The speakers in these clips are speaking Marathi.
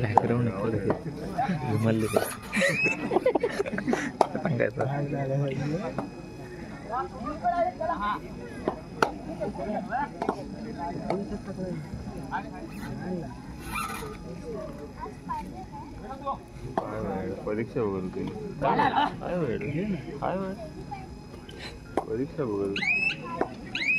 बॅकग्राऊंड विमलले सांगायचं परीक्षा वगैरे परीक्षा वगैरे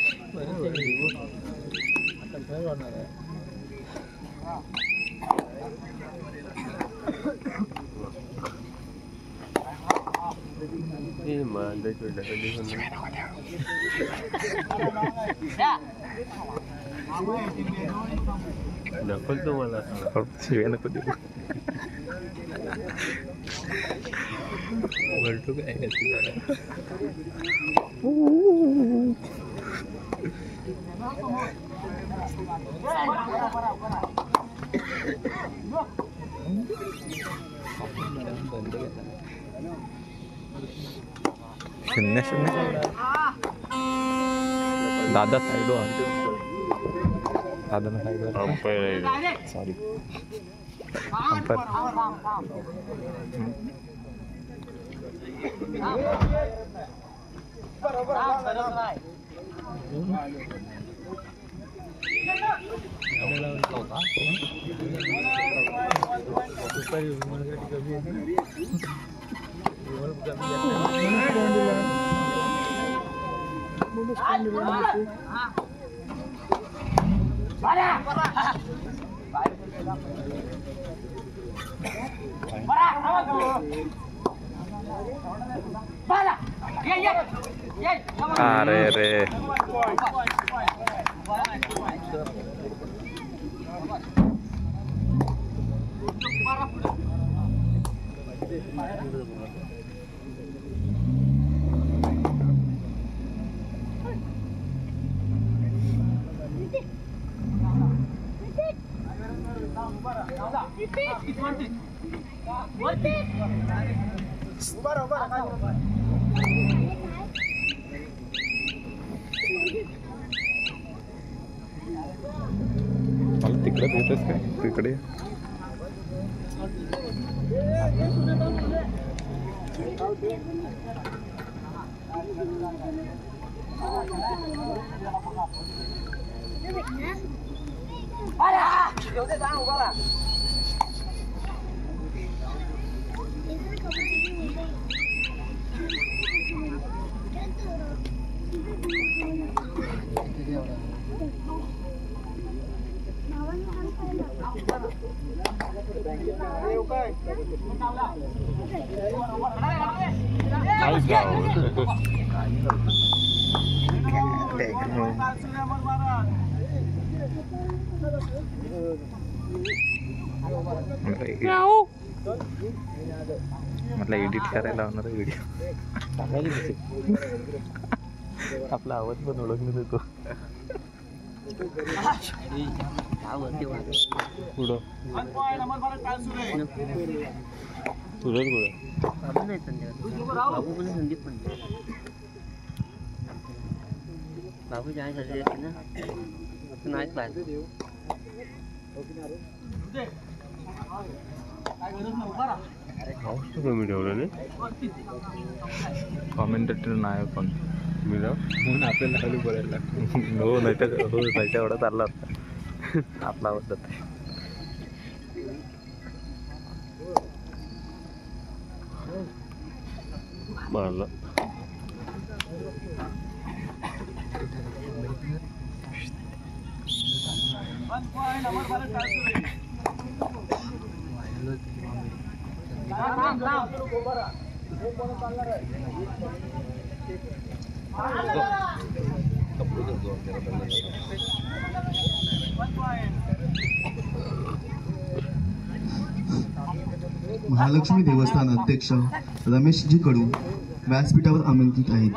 नकल तुम्हाला शिवाय नको देऊ वरटू काय शून्य शून्य दादा साइड दादा साइड सॉरी अंपर अरे रे मला तिकडे भेटच काय तिकडे म्हटलं एडिट करायला होणार व्हिडिओ आपला आवाज पण ओळखण्यात येतो पुढं तुझं कुठं संदीप पण बाबू जाय झाले ना नाही पाहिजे कमी ठेवलं नाही कॉमेंटेटर नाही पण मी जाऊ म्हणून आपल्याला खाली बोलायला हो नाही तर हो नाही एवढा चालला होता आपला आवाज जात मारला महालक्ष्मी देवस्थान अध्यक्ष रमेशजी कडू व्यासपीठावर आमंत्रित आहेत.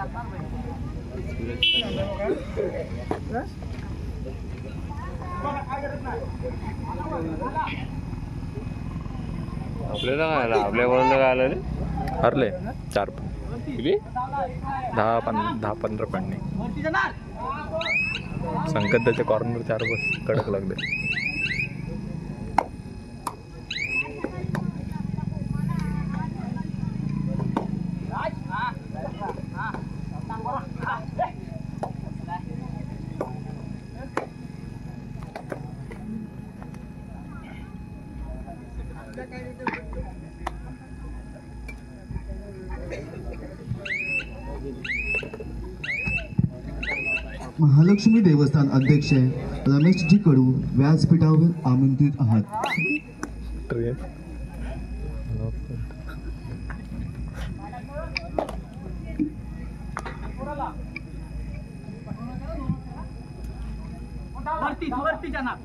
आपल्याला काय आलं आपल्या वरून काय आलं रे हरले 4 किती 10-15 पॉईंटने संकट त्याच्या कॉर्नर 4 बस कडक लागले. महालक्ष्मी देवस्थान अध्यक्ष रमेशजी कडू व्यासपीठावर आमंत्रित आहात. ट्रेन वरती जाणार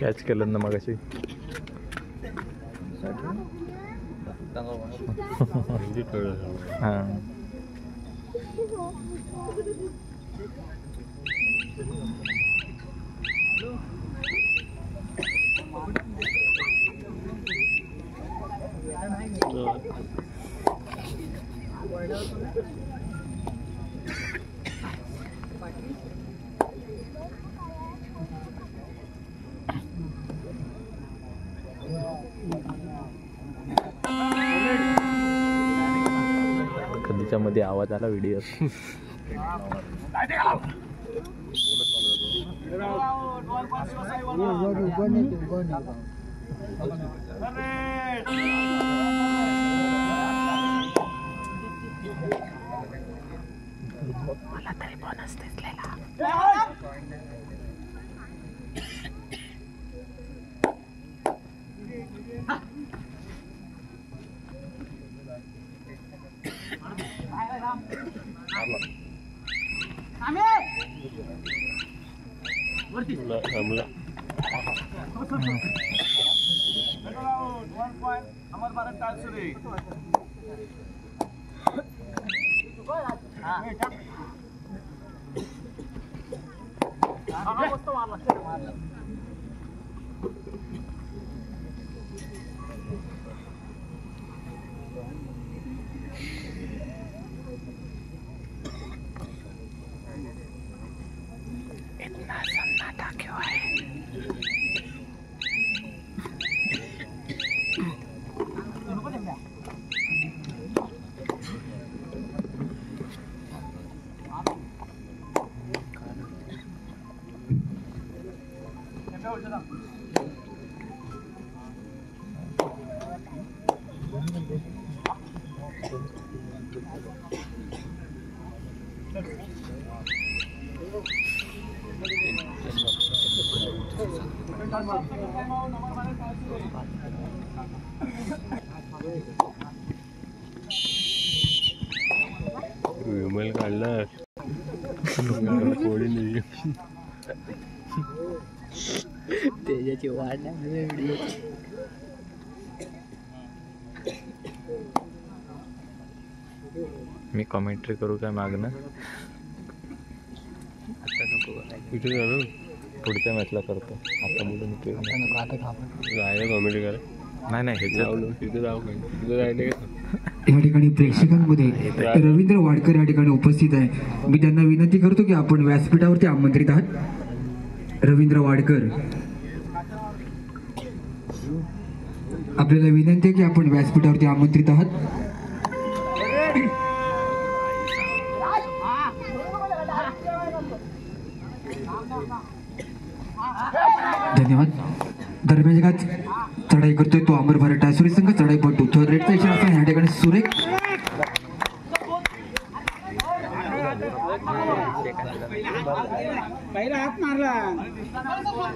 कॅच केलं ना मगाशी. हां कधीच्या मध्ये आवाज आला व्हिडिओ. मला तरी बोनस दिसलेला. इतना सन्नाटा क्यों है? विमल काढला कोणी नाही. त्याची वाट व्हिडिओ. मी कॉमेंट्री करू काय मागणं? आता नको करायचं. कुठे झालं पुढच्या मॅचला करतो. आता बोलून उपयोग नाही. जायला कॉमेडी करा. नाही ह्याच्यात लावलं तिथे जाऊ काय तिथे जायला का या ठिकाणी प्रेक्षकांमध्ये रवींद्र वाडकर या ठिकाणी उपस्थित आहे. मी त्यांना विनंती करतो की आपण व्यासपीठावरती आमंत्रित आहात. रवींद्र वाडकर, आपल्याला विनंती आहे की आपण व्यासपीठावरती आमंत्रित आहात. धन्यवाद. दरम्यान चढाई करतोय तो अमर भारत टायसोरी संघ. चढाई पटू थर्ड रेडचा इशारा असताना या ठिकाणी सुरेख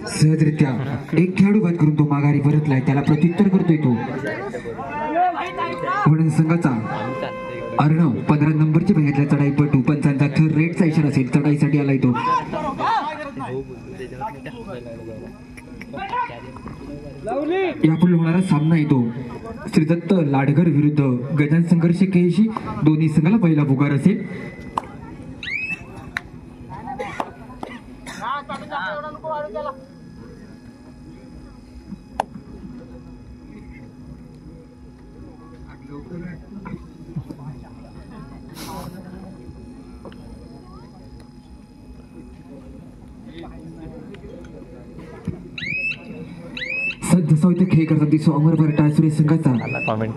सहजरित्या एक खेळाडू बाद करून तो माघारी परतलाय. त्याला प्रत्युत्तर करतोय तो वडन संघाचा अर्णव 15 नंबरची बघितल्या चढाईपटू. पंचांचा थर्ड रेडचा इशारा असेल. चढाईसाठी आलाय तो. यापुढे होणारा सामना येतो श्री दत्त लाडगर विरुद्ध गजान संघर्ष केशी. दोन्ही संघाला पहिला पुकार असेल. जसा इथे खेळ करतात दिसतो अमर भारत टायसोरी संघाचा कॉमेंट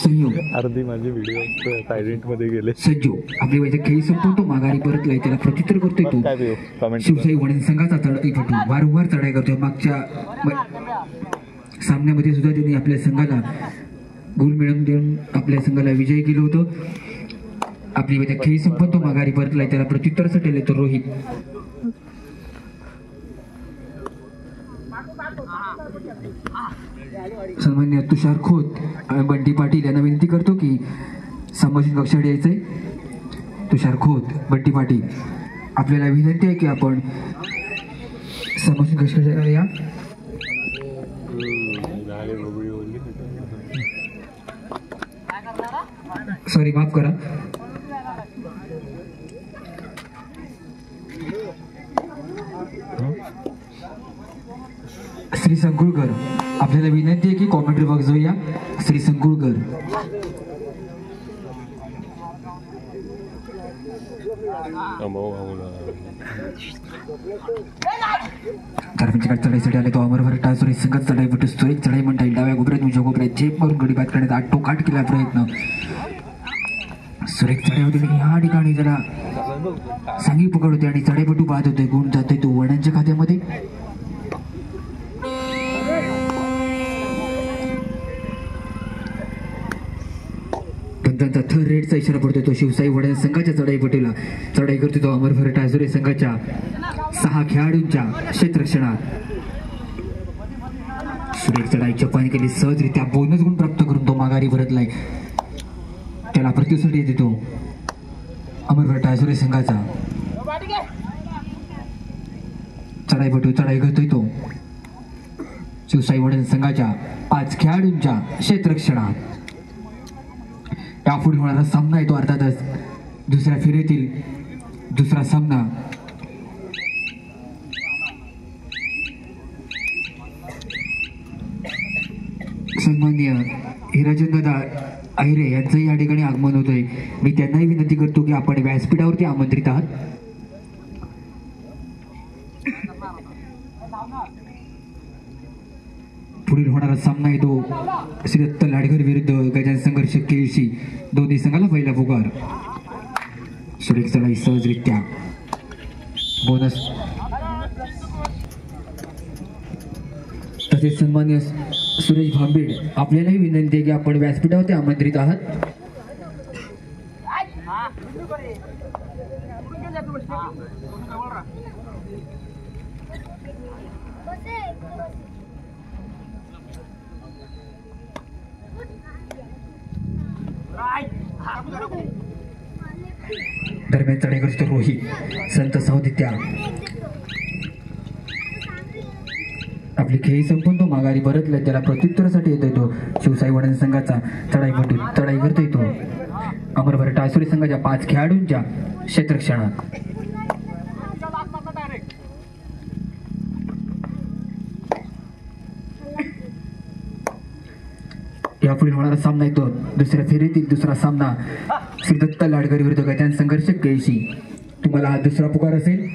संयोग. अर्धी माझी व्हिडिओ सायलेंट मध्ये गेले. सज्जू आपली वैद्य खेळी संपवून तो माघारी परतलाय. त्याला प्रत्युत्तर करतोय तो. काय कॉमेंट शिवशाही वडन संघाचा चढाईपटू वारंवार चढाई करतोय. मागच्या सामन्यामध्ये सुद्धा त्यांनी आपल्या संघाला गोल मिळवून देऊन आपल्या संघाला विजयी केलं होतं. आपली वैद्य खेळी संपवून तो माघारी परतलाय. त्याला प्रत्युत्तरासाठी आले तो रोहित. सन्मान्य तुषार खोत आणि बंटी पाटील यांना विनंती करतो की संभाषण कक्षात यायचंय. तुषार खोत, बंटी पाटील, आपल्याला विनंती आहे की आपण संभाषण कक्षात या. सॉरी, माफ करा. श्री संकुळकर, आपल्याला विनंती आहे की कॉमेंट्री बॉक्स जाऊया. श्री संकुळकर, दरम्यानच्या चढाईसाठी आले तो अमर भारत टायसोरी संघात चढाईपटू सुरेख चढाई म्हणता येईल. डाव्या कोपऱ्यात उजव्या कोपऱ्यात झेप मारून गडी बाद करण्याचा आटोकाट केला प्रयत्न. सुरेख चढाई होते या ठिकाणी जरा सांगी पकड होते आणि चढाईपटू बाद होते. गुण जातोय तो वडांच्या खात्यामध्ये. पंचांचा थर्ड रेडचा इशारा पडतो तो शिवसाई वडा संघाच्या चढाईपटूला. चढाई करतो तो अमर भारत टायसोरी संघाच्या 6 खेळाडूंच्या क्षेत्ररक्षणात. सुरेख चढाई जपान केली. सहजरित्या बोनस गुण प्राप्त करून तो माघारी परतलाय. त्याला प्रत्युत्तर देतो अमर भारत टायसोरी संघाचा चढाईपटू. चढाई करतोय तो शिवसाई वडा संघाच्या 5 खेळाडूंच्या क्षेत्ररक्षणात. यापुढे होणारा सामना येतो अर्थातच दुसऱ्या फेरीतील दुसरा सामना. सन्माननीय हिराचंद्रदा आहिरे यांचं या ठिकाणी आगमन होतंय. मी त्यांनाही विनंती करतो की आपण व्यासपीठावरती आमंत्रित आहात. पुढील होणारा सामना येतो श्री दत्त लाडगर विरुद्ध गजान संघर्ष केळशी. दोन्ही संघाला पहिला पुकार. सुरेख चढाई सहजरित्या बोनस. तसेच सन्मान्य सुरेश भांबेड, आपल्यालाही विनंती आहे की आपण व्यासपीठावरती आमंत्रित आहात. दरम्यान चढाई करतो रोहित संत सावदित्या आपली खेळी संपून तो माघारी परतला. त्याला प्रत्युत्तरासाठी येतोय तो शिवसाई वडण संघाचा चढाईपटू. चढाई करतोय तो अमरभर टासुरी संघाच्या 5 खेळाडूंच्या क्षेत्ररक्षणात. यापुढे होणारा सामना येतो दुसऱ्या फेरीतील दुसरा सामना श्री दत्त लाडकर विरुद्ध गजानन संघर्ष केळशी. तुम्हाला हा दुसरा पुकार असेल.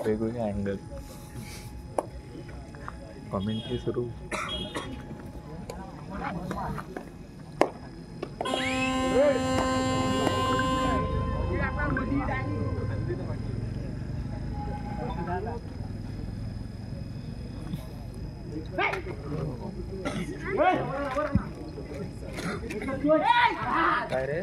वेगवेगळे अँगल कॉमेंट्री सुरू. काय रे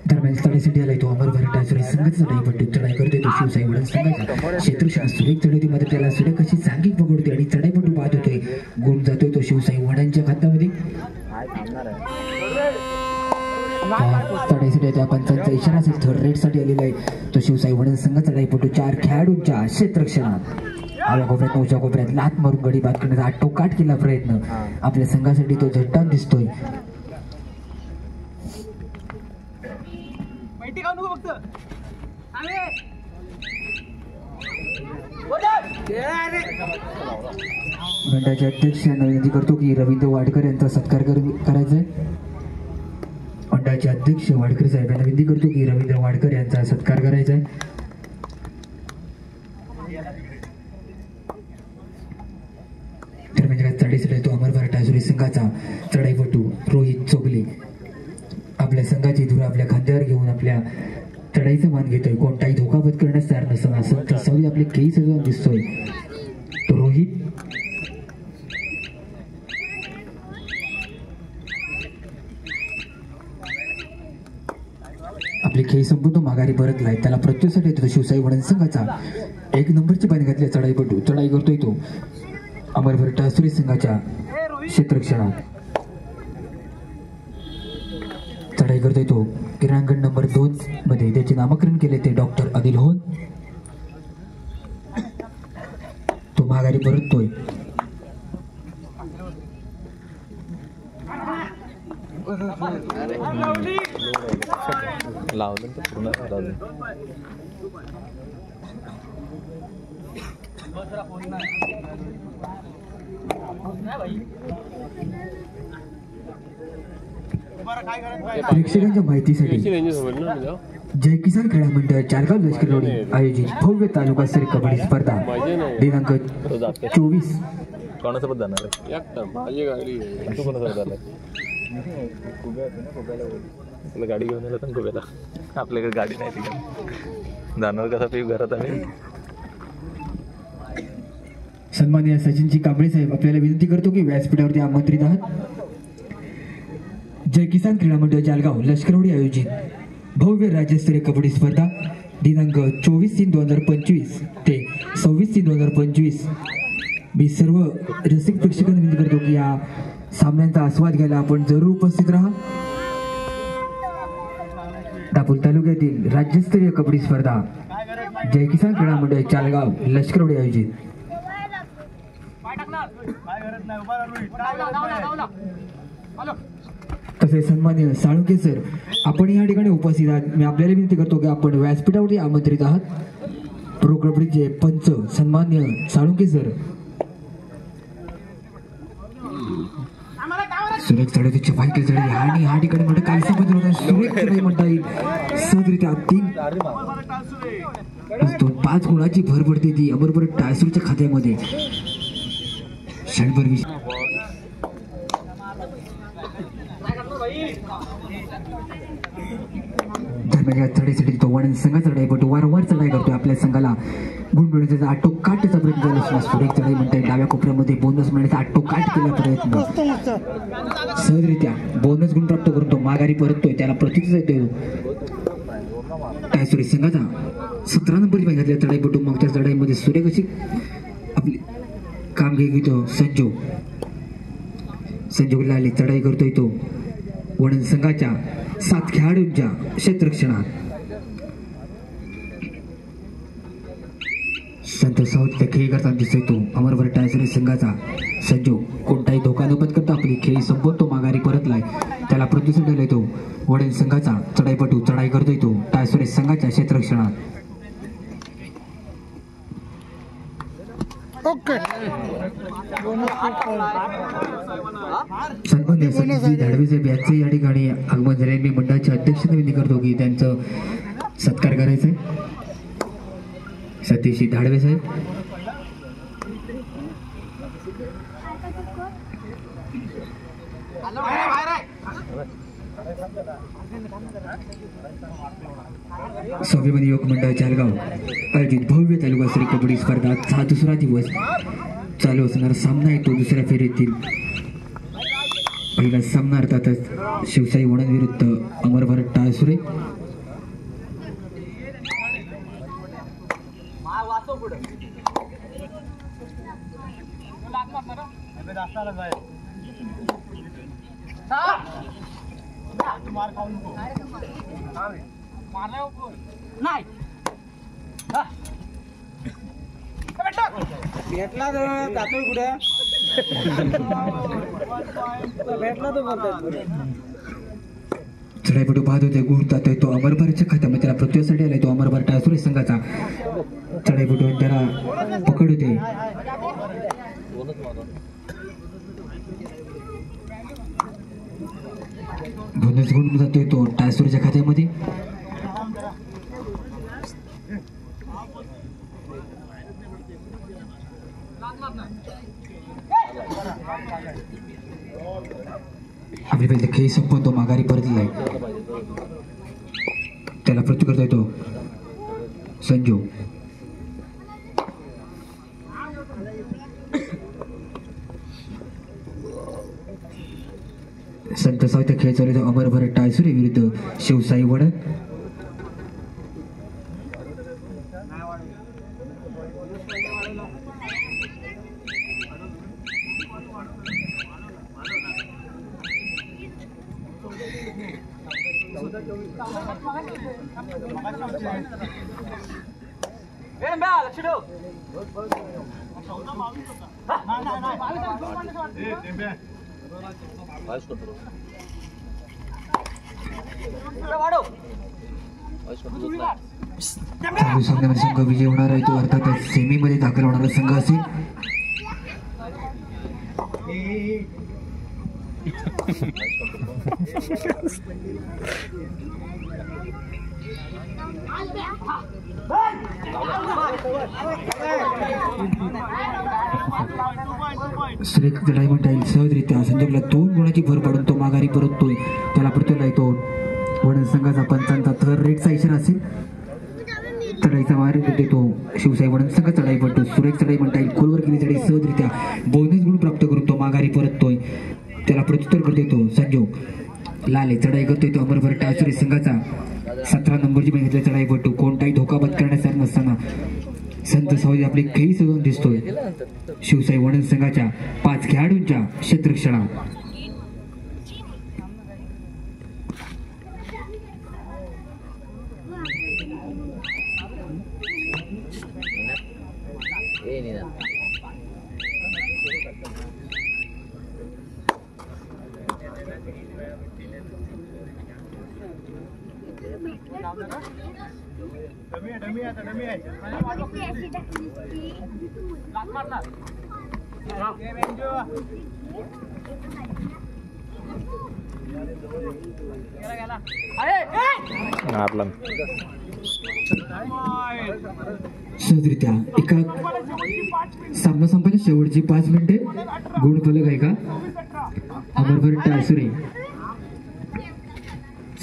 दरम्यान चढाईसाठी आलाय तो अमरभर टासुरी संघाचा चढाईपट्टी. चढाई करतोय तो शिवसाई वडण संघाचा क्षेत्ररक्षण. सुरेख चढवतीमध्ये त्याला सुरेख अशी सांघिक पकडते आणि चढाईपट्टू पाहत होतोय. गुण जातोय तो शिवसाई वडांच्या खात्यामध्ये. चढाईसाठी त्या पंचांचा इशारा असेल. थर्ड रेडसाठी आलेला आहे तो शिवसाई वडण संघाचा चढाईपट्टू 4 खेळाडूंच्या क्षेत्ररक्षणात. आव्या कोपऱ्यात 9च्या कोपऱ्यात लात मारून गडी बाद करण्याचा आटोकाट केला प्रयत्न. आपल्या संघासाठी तो झट्टान दिसतोय. मंडळाचे अध्यक्ष यांना विनंती करतो की रवींद्र वाडकर यांचा सत्कार करायचा आहे. मंडळाचे अध्यक्ष वाडकर साहेब यांना विनंती करतो की रवींद्र वाडकर यांचा सत्कार करायचा आहे. तर म्हणजे चढाईसाठी तो अमरभर टासुरी संघाचा चढाईपटू रोहित चोगले आपल्या संघाची धुरा आपल्या खांद्यावर घेऊन आपल्या चढाईचा मान घेतोय. कोणताही धोका पत्करण्यास तयार नसताना संत सावली आपले केळी सजवून दिसतोय तो रोहित. आपली खेळी संपून तो माघारी परतलाय. त्याला प्रत्युत्तर येतो शिवसाई वडण संघाचा 1 नंबरची पाणी घातली चढाईपटू. चढाई करतोय तो अमरभर टासुरी संघाच्या क्षेत्ररक्षणात. चढाई करतोय तो क्रीडांगण नंबर 2 मध्ये त्याचे नामकरण केले ते डॉक्टर अदिल होन. तो माघारी परततोय. लावलं तर पूर्ण झालं. प्रेक्षकांच्या माहितीसाठी जय किसान क्रीडा मंडळ चारगाव लष्करवाडी आयोजित भव्य तालुकास्तरीय कबड्डी स्पर्धा दिनांक 24. कोणासोबत जाणार आहे? तू कोणासोबत जाणार? तुला गाडी घेऊन येलं तर गोव्याला. आपल्याकडे गाडी नाही तिकडे जाणार कसा पे घरात आम्ही. सन्माननीय सचिनजी कांबळे साहेब आपल्याला विनंती करतो की व्यासपीठावरती आमंत्रित आहात. जय किसान क्रीडा मंडळ जालगाव लष्करवाडी आयोजित भव्य राज्यस्तरीय कबड्डी स्पर्धा दिनांक 24/3/2025 ते 26/3/2025. मी सर्व रसिक प्रेक्षकांना विनंती करतो की या सामन्यांचा आस्वाद घ्यायला आपण जरूर उपस्थित राहा. दापोली तालुक्यातील राज्यस्तरीय कबड्डी स्पर्धा जय किसान क्रीडा मंडळ चालगाव लष्करवाडी आयोजित. तसेच सन्माननीय साळुंके सर आपण या ठिकाणी उपस्थित आहात. मी आपल्याला विनंती करतो की आपण व्यासपीठावरती आमंत्रित आहात. प्रो कबड्डीचे पंच सन्माननीय साळुंके सर. सुरेख चढवतीची फायकल चढली आणि या ठिकाणी म्हणतो काही समज होता. सुरेख चढाई म्हणता येईल सहजरित्या 3 दोन 5 गुणाची भर पडते ती अमरभर टायसूरच्या खात्यामध्ये. क्षणभर दरम्यान या चढाईसाठी तो वडन संघाचा चढाईपटू वारंवार चढाई करतोय. आपल्या संघाला गुण मिळवण्याचा आटोकाटचा प्रयत्न झाला असला सुरेख चढाई म्हणता येईल. डाव्या कोपऱ्यामध्ये बोनस मिळण्याचा आटोकाट केला प्रयत्न सहजरित्या बोनस गुण प्राप्त करून तो माघारी परततोय. त्याला प्रतिसाद देतो टायसुरी संघाचा 17 नंबरची बाई घातल्या चढाईपटू. मग त्या चढाईमध्ये सुरेख अशी आपली कामगिरी घेतो संजू लाले चढाई करतोय तो वडन संघाच्या 7 खेळाडूंच्या क्षेत्ररक्षणात. संतोष सावंत खेळी करताना दिसतोय तो अमरभर टायसुरी संघाचा संजू. कोणताही धोका न पत्करता आपली खेळी संपवून तो माघारी परतलाय. त्याला प्रतिसाद दिलाय तो वडन संघाचा चढाईपटू. चढाई करतोय तो टायसुरी संघाच्या क्षेत्ररक्षणात. सन्मान्य सतीश धाडवे साहेब यांचे या ठिकाणी आगमन झाले. मी मंडळाच्या अध्यक्षांना विनंती करतो की त्यांचं सत्कार करायचंय. सतीश धाडवे साहेब. स्वाभिमानी युवक मंडळ जळगाव आयोजित भव्य तालुका कबड्डी स्पर्धा हा दुसरा दिवस चालू असणारा सामना आहे तो दुसऱ्या फेरीतील. पहिला सामना अर्थातच शिवसाई वडन विरुद्ध अमरभर टायसुरे. भेटला जातोय कुठे भेटला तो चढाईपटू पाहत होते गुण जातोय तो अमरभरच्या खात्यामध्ये. त्याला प्रतिसासाठी आलाय तो अमरभर टायसुरे संघाचा चढाईपटू. त्याला पकड होते बोनस गुण जातोय तो टायसुरेच्या खात्यामध्ये. आपली पहिली खेळी संपवून तो माघारी परतलाय. त्याला प्रत्युत्तर करता येतो संजू. संत साहित्य खेळ चालू अमरभर टायसुरे विरुद्ध शिवसाई वडन. संघ विजय होणार आहे तो अर्थातच सेमी मध्ये दाखल होणारा संघ असेल. सुरेख लढाई म्हणता येईल सहजरित्या. संजोगला 2 गुणाची भर पाडून तो माघारी परततोय. त्याला प्रतिला तो वडन संघाचा 5ांचा थर रेटचा इशारा असेल. चढाईचा मार्ग देतो शिवसाई वडन संघ. चढाई पडतो सुरेख चढाई म्हणता येईल. खोलवर गेली चढाई सहजरित्या बोनस गुण प्राप्त करून तो माघारी परततोय. त्याला प्रत्युत्तर करतोय तो संजोग लाले. चढाई करतोय तो अमरभर टायसुरे संघाचा 17 नंबरची बाई घेतल्या चढाईपटू. कोणताही धोका पत्करण्यासारखा नसताना संत सावजी आपली खेळी सजवून दिसतोय शिवसाई वडन संघाच्या 5 खेळाडूंच्या क्षेत्ररक्षणात. आपला सहजरित्या एका सामना संपायच्या शेवटची 5 मिनिटे गुण फलक आहे का अमरभर टाळसुरे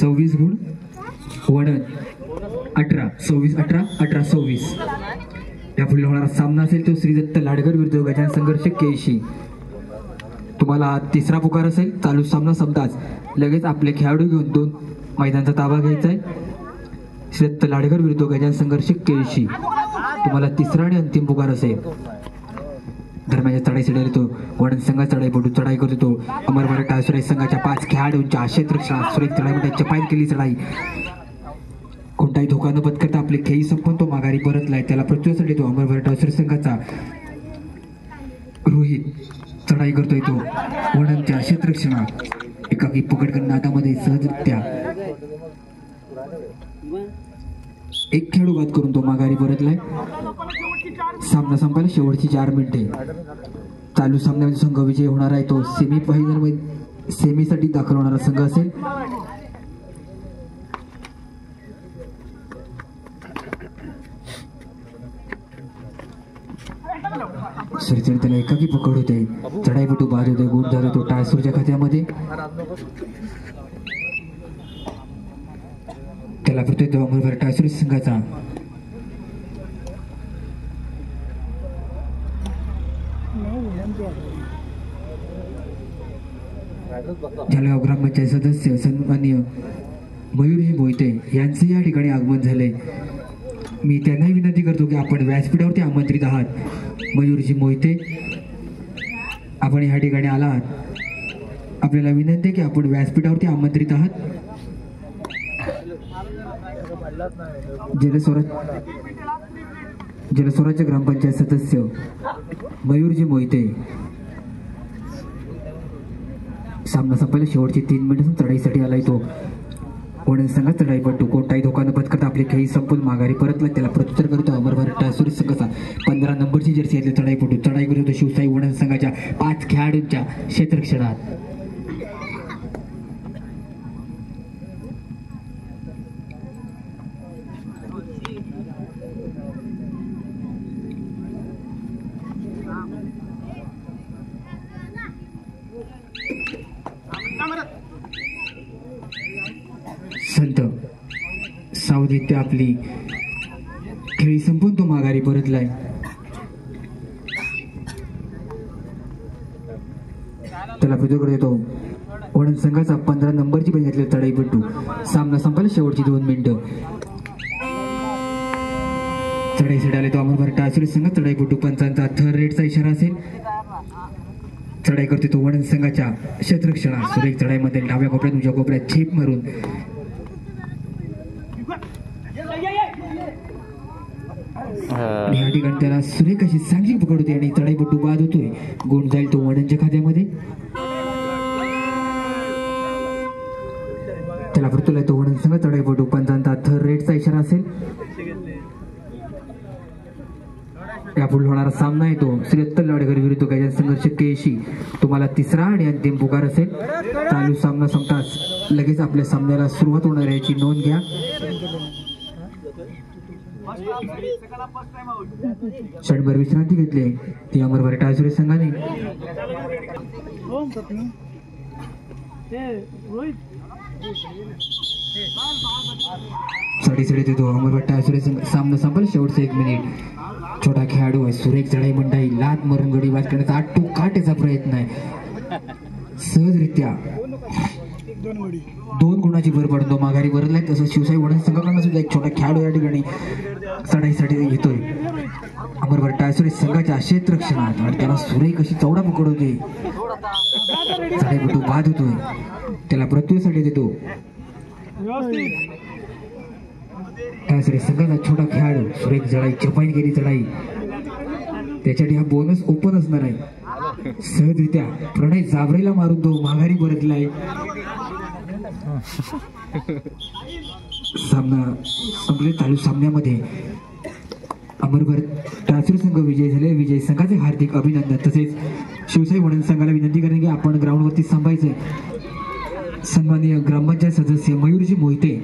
26 गुण वडद 18 26 18 18 26 यापुढे होणारा सामना असेल तो श्री दत्त लाडकर विरुद्ध गजानन संघर्ष केशी तुम्हाला तिसरा पुकार असेल चालू सामना संपताच लगेच आपले खेळाडू घेऊन 2 मैदानाचा ताबा घ्यायचा आहे श्री दत्त लाडकर विरुद्ध गजानन संघर्ष केशी तुम्हाला तिसरा आणि अंतिम पुकार असेल दरम्यानच्या चढाई चढायला तो वडद संघात चढाई पडू चढाई करतो तो अमरभर टाळसुरे संघाच्या 5 खेळाडूंच्या क्षेत्ररक्षणात सुरेख चढाई चपाईत केली चढाई कोणताही धोका न पत्करता आपले खेळी संपवून तो माघारी परतलाय त्याला प्रत्युत्तरासाठी तो अमरभर टाळसुरे संघाचा रोहित चढाई करतोय तो वडदच्या क्षेत्ररक्षणात एकाकी पकड नादामध्ये सहजरित्या एक खेळाडू बाद करून तो माघारी परतलाय सामना संपायला शेवटची 4 मिनिटे चालू सामन्यामध्ये संघ विजय होणार आहे तो सेमीसाठी दाखल होणारा संघ असेल सरीचर त्याला एकाकी पकड होते चढाईपटू बाद होते गुण झाला तो टाळसूरच्या खात्यामध्ये त्याला प्रत्येक अमरभर टाळसूर संघाचा जळगाव ग्रामपंचायत सदस्य सन्माननीय मयूरजी मोहिते यांचे या ठिकाणी आगमन झाले मी त्यांनाही विनंती करतो की आपण व्यासपीठावरती आमंत्रित आहात मयूरजी मोहिते आपण या ठिकाणी आलात आपल्याला विनंती आहे की आपण व्यासपीठावरती आमंत्रित आहात जलस्वराज्य ग्रामपंचायत सदस्य मयूरजी मोहिते सामना संपायला शेवटची 3 मिनिट चढाईसाठी आलाय तो वडद संघात चढाईपटू कोणताही धोका न पत्करता आपले खेळी संपून माघारी परतला त्याला प्रत्युत्तर करतो अमरभर टाळसुरे संघाचा 15 नंबरची जर्सी घेतली चढाईपटू चढाई करतो शिवसाई वडद संघाच्या 5 खेळाडूंच्या क्षेत्ररक्षणात संत सावधित्य आपली खेळी संपून तो माघारी परतलाय त्याला प्रत्युत्तर देतो वडद संघाचा 15 नंबरची पण घेतली चढाईपटू सामना संपायला शेवटची 2 मिनिटं चढाईसाठी आले तो अमरभर टाळसुरे संघ चढाईपटू पंचांचा थर्ड रेटचा इशारा असेल चढाई करते तो वडद संघाच्या क्षेत्ररक्षणात सुरेख चढाईमध्ये डाव्या कोपऱ्यात उजव्या कोपऱ्यात झेप मारून या ठिकाणी त्याला सुरेख अशी चांगली पकड होते आणि चढाईपटू बाद होतोय गुण जाईल तो वडदच्या खात्यामध्ये त्याला प्रतुला तो वडद संघ चढाईपटू पंचांचा थर्ड रेटचा इशारा असेल यापुढे होणारा सामना आहे तो श्री दत्त लाडकर विरुद्ध गजानन संघर्ष केशी तुम्हाला तिसरा आणि अंतिम पुकार असेल चालू सामना संपताच लगेच आपल्या सामन्याला सुरुवात होणार आहे याची नोंद घ्या क्षणभर विश्रांती घेतली ती अमरभर टाळसुरे संघाने चढी देतो अमरभर टाळसुरे सामना संपला शेवटचा 1 मिनिट छोटा खेळाडू आहे सुरेख चढाई मंडई लात मारून गडी बाद करण्याचा आटो काटेचा प्रयत्न आहे सहजरित्या 2 गुणाची भर पडतो माघारी भरलाय तसं शिवसाई वडद संघाकडून सुद्धा एक छोटा खेळाडू या ठिकाणी चढाईसाठी येतोय अमरभर टाळसुरे संघाच्या क्षेत्ररक्षणात आणि त्याला सुरेख अशी चौडा पकडवते चढाईपटू बाद होतोय त्याला प्रत्युत्तरासाठी देतो टाळसुरे संघाचा छोटा खेळाडू सुरेख चढाई चपाईन केली चढाई त्याच्यासाठी हा बोनस ओपन असणार आहे सहजरित्या प्रणय जाबरेला मारून तो माघारी परतलाय सामना संपले चालू सामन्यामध्ये अमरभर टाळसुरे संघ विजय झाले विजय संघाचे हार्दिक अभिनंदन तसेच शिवसाई वडद संघाला विनंती करणे की आपण ग्राउंडवरती थांबायचे सन्माननीय ग्रामपंचायत सदस्य मयूरजी मोहिते